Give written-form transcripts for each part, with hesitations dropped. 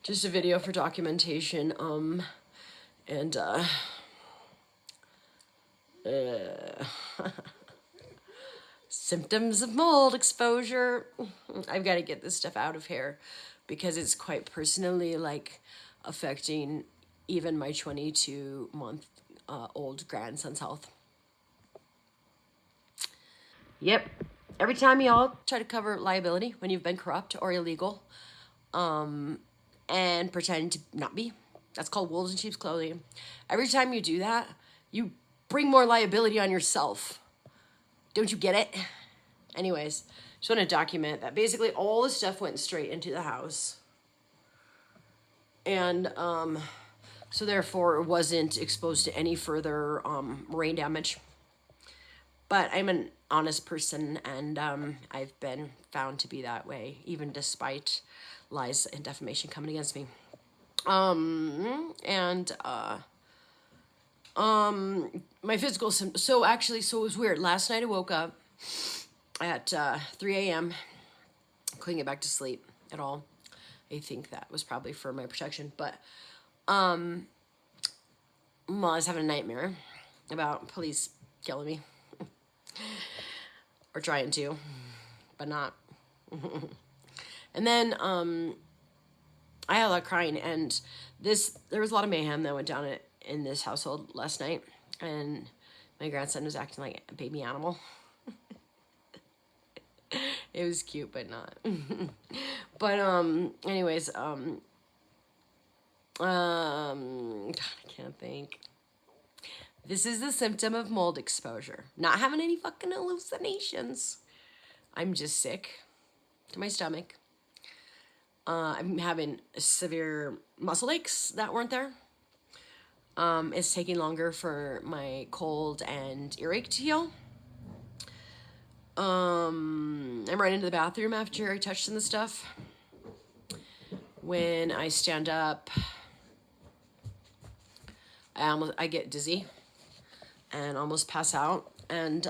just a video for documentation. And symptoms of mold exposure. I've got to get this stuff out of here because it's quite personally like affecting even my 22-month old grandson's health. Yep. Every time y'all try to cover liability when you've been corrupt or illegal, and pretend to not be, that's called wolves in sheep's clothing. Every time you do that, you bring more liability on yourself. Don't you get it? Anyways, just want to document that basically all the stuff went straight into the house. And so therefore it wasn't exposed to any further rain damage. But I'm an honest person, and I've been found to be that way, even despite lies and defamation coming against me. My physical symptoms. So it was weird. Last night I woke up at 3 a.m. Couldn't get back to sleep at all. I think that was probably for my protection, but well, I was having a nightmare about police killing me. Or trying to, but not. And then I had a lot of crying, and there was a lot of mayhem that went down in this household last night, and my grandson was acting like a baby animal. It was cute, but not. But anyways, God, I can't think. This is the symptom of mold exposure. Not having any fucking hallucinations. I'm just sick to my stomach. I'm having severe muscle aches that weren't there. It's taking longer for my cold and earache to heal. I'm right into the bathroom after I touched on the stuff. When I stand up, I get dizzy and almost pass out. And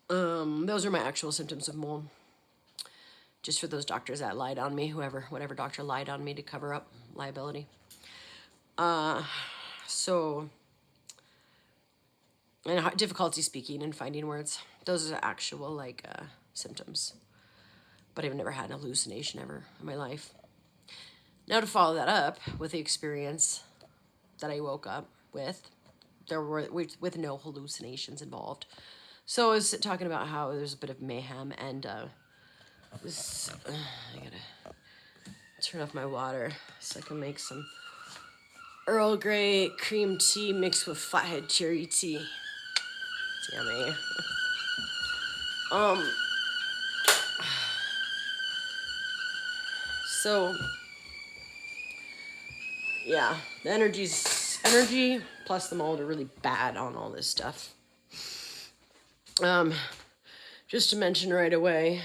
those are my actual symptoms of mold. Just for those doctors that lied on me, whatever doctor lied on me to cover up liability. So, and difficulty speaking and finding words. Those are actual symptoms. But I've never had an hallucination ever in my life. Now to follow that up with the experience that I woke up with, with no hallucinations involved. So I was talking about how there's a bit of mayhem, and I gotta turn off my water so I can make some Earl Grey cream tea mixed with flathead cherry tea. It's yummy. So yeah, the energy plus the mold are really bad on all this stuff. Just to mention right away,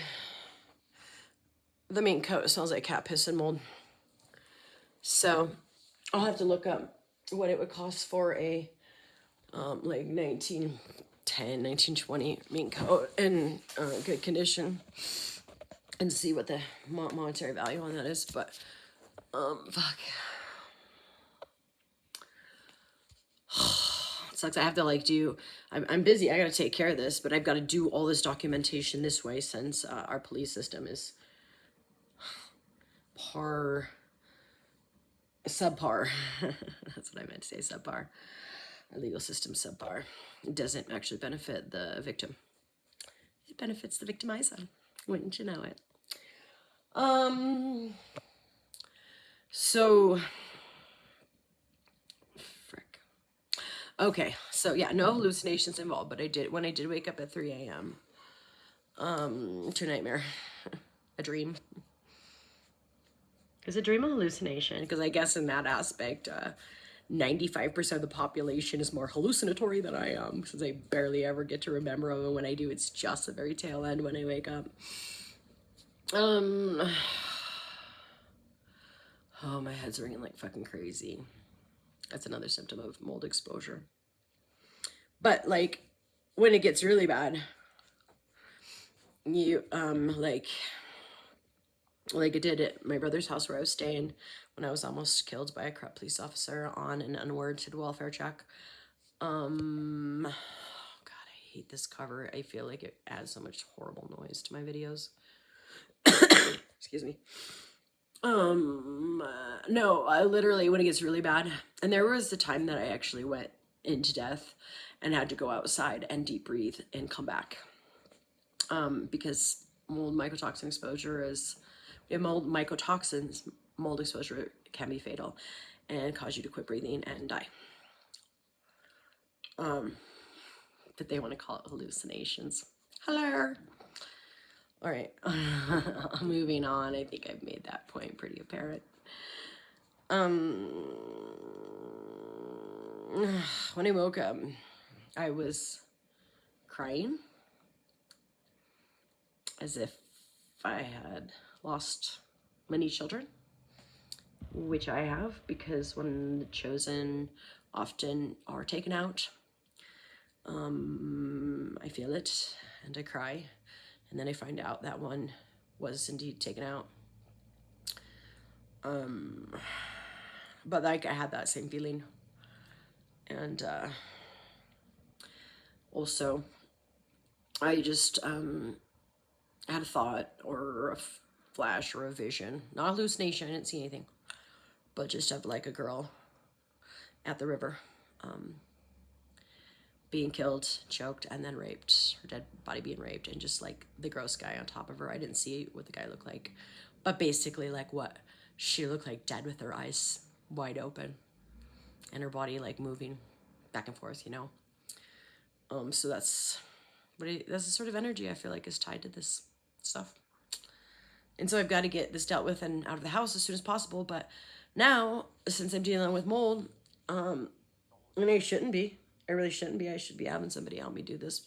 the mink coat smells like cat piss and mold. So I'll have to look up what it would cost for a 1910, 1920 mink coat in good condition, and see what the monetary value on that is. But fuck. It sucks. I have to I'm busy. I got to take care of this, but I've got to do all this documentation this way since our police system is subpar. That's what I meant to say, subpar. Our legal system subpar. It doesn't actually benefit the victim. It benefits the victimizer. Wouldn't you know it? So okay, so yeah, no hallucinations involved, but when I did wake up at 3 a.m. To a nightmare, a dream. Is a dream a hallucination? Because I guess in that aspect, 95% of the population is more hallucinatory than I am, since I barely ever get to remember them, and when I do, it's just the very tail end when I wake up. Oh, my head's ringing like fucking crazy. That's another symptom of mold exposure. But when it gets really bad, you like it did at my brother's house where I was staying when I was almost killed by a corrupt police officer on an unwarranted welfare check. God, I hate this cover. I feel like it adds so much horrible noise to my videos. Excuse me. No, I literally, when it gets really bad, and there was a time that I actually went into death and had to go outside and deep breathe and come back. Because mold mycotoxin exposure is, mold mycotoxins, mold exposure can be fatal and cause you to quit breathing and die. But they want to call it hallucinations. Hello. All right, moving on. I think I've made that point pretty apparent. When I woke up, I was crying as if I had lost many children, which I have, because when the chosen often are taken out, I feel it and I cry, and then I find out that one was indeed taken out. But like I had that same feeling, and also I just had a thought or a flash or a vision, not a hallucination, I didn't see anything, but just of like a girl at the river, being killed, choked, and then raped, her dead body being raped, and just like the gross guy on top of her. I didn't see what the guy looked like, but basically like what she looked like, dead with her eyes wide open and her body like moving back and forth, you know. So that's the sort of energy I feel like is tied to this stuff. And so I've got to get this dealt with and out of the house as soon as possible. But now, since I'm dealing with mold, and I shouldn't be, I really shouldn't be. I should be having somebody help me do this.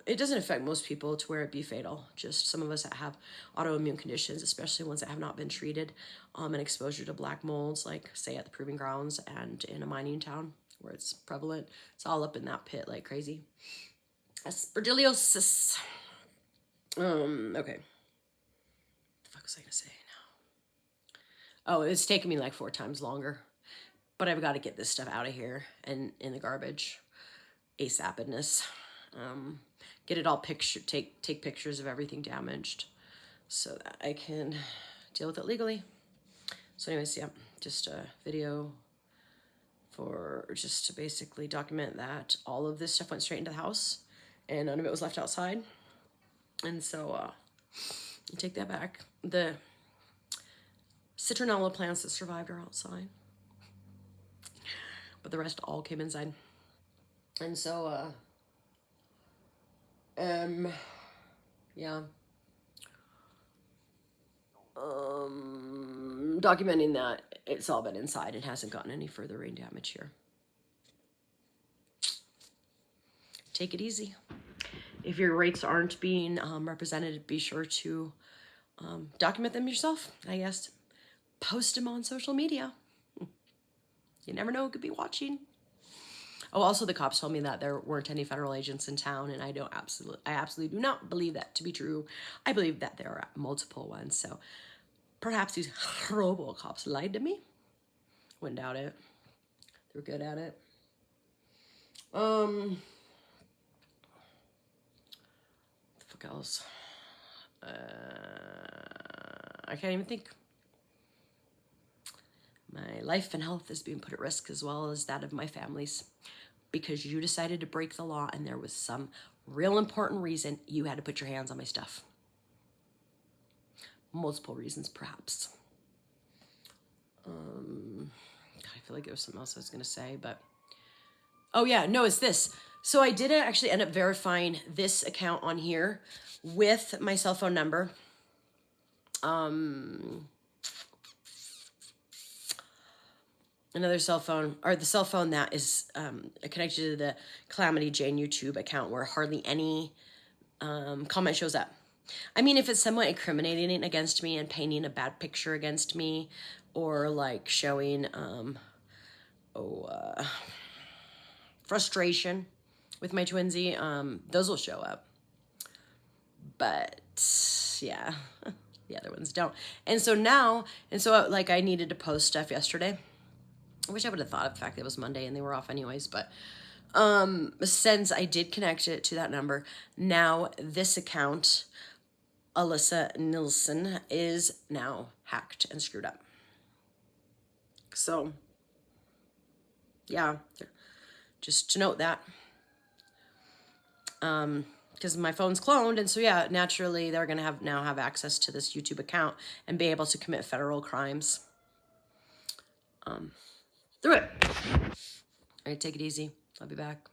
It doesn't affect most people to where it be fatal. Just some of us that have autoimmune conditions, especially ones that have not been treated, and exposure to black molds, like say at the proving grounds and in a mining town where it's prevalent. It's all up in that pit like crazy. Aspergillosis. Okay. What the fuck was I gonna say now? Oh, it's taken me like 4 times longer. But I've got to get this stuff out of here and in the garbage. ASAPness. Get it all take pictures of everything damaged so that I can deal with it legally. So anyways, yeah, just a video for just to basically document that all of this stuff went straight into the house and none of it was left outside. And so take that back. The citronella plants that survived are outside, but the rest all came inside. And so yeah, documenting that it's all been inside. It hasn't gotten any further rain damage here. Take it easy. If your rates aren't being represented, be sure to document them yourself, I guess. Post them on social media. You never know who could be watching. Oh, also the cops told me that there weren't any federal agents in town, and I absolutely do not believe that to be true. I believe that there are multiple ones, so perhaps these robo-cops lied to me. Wouldn't doubt it. They were good at it. What the fuck else? I can't even think. My life and health is being put at risk, as well as that of my family's, because you decided to break the law and there was some real important reason you had to put your hands on my stuff. Multiple reasons, perhaps. God, I feel like there was something else I was going to say, but... Oh yeah, no, it's this. So I did actually end up verifying this account on here with my cell phone number. Another cell phone, or the cell phone that is connected to the Calamity Jane YouTube account, where hardly any comment shows up. I mean, if it's somewhat incriminating against me and painting a bad picture against me, or like showing frustration with my twinsy, those will show up. But yeah, the other ones don't. And so now, like I needed to post stuff yesterday. I wish I would have thought of the fact that it was Monday and they were off anyways, but since I did connect it to that number, now this account, Alyssa Nilsson, is now hacked and screwed up. So, yeah, just to note that. Because my phone's cloned, and so yeah, naturally they're gonna now have access to this YouTube account and be able to commit federal crimes through it. All right, take it easy. I'll be back.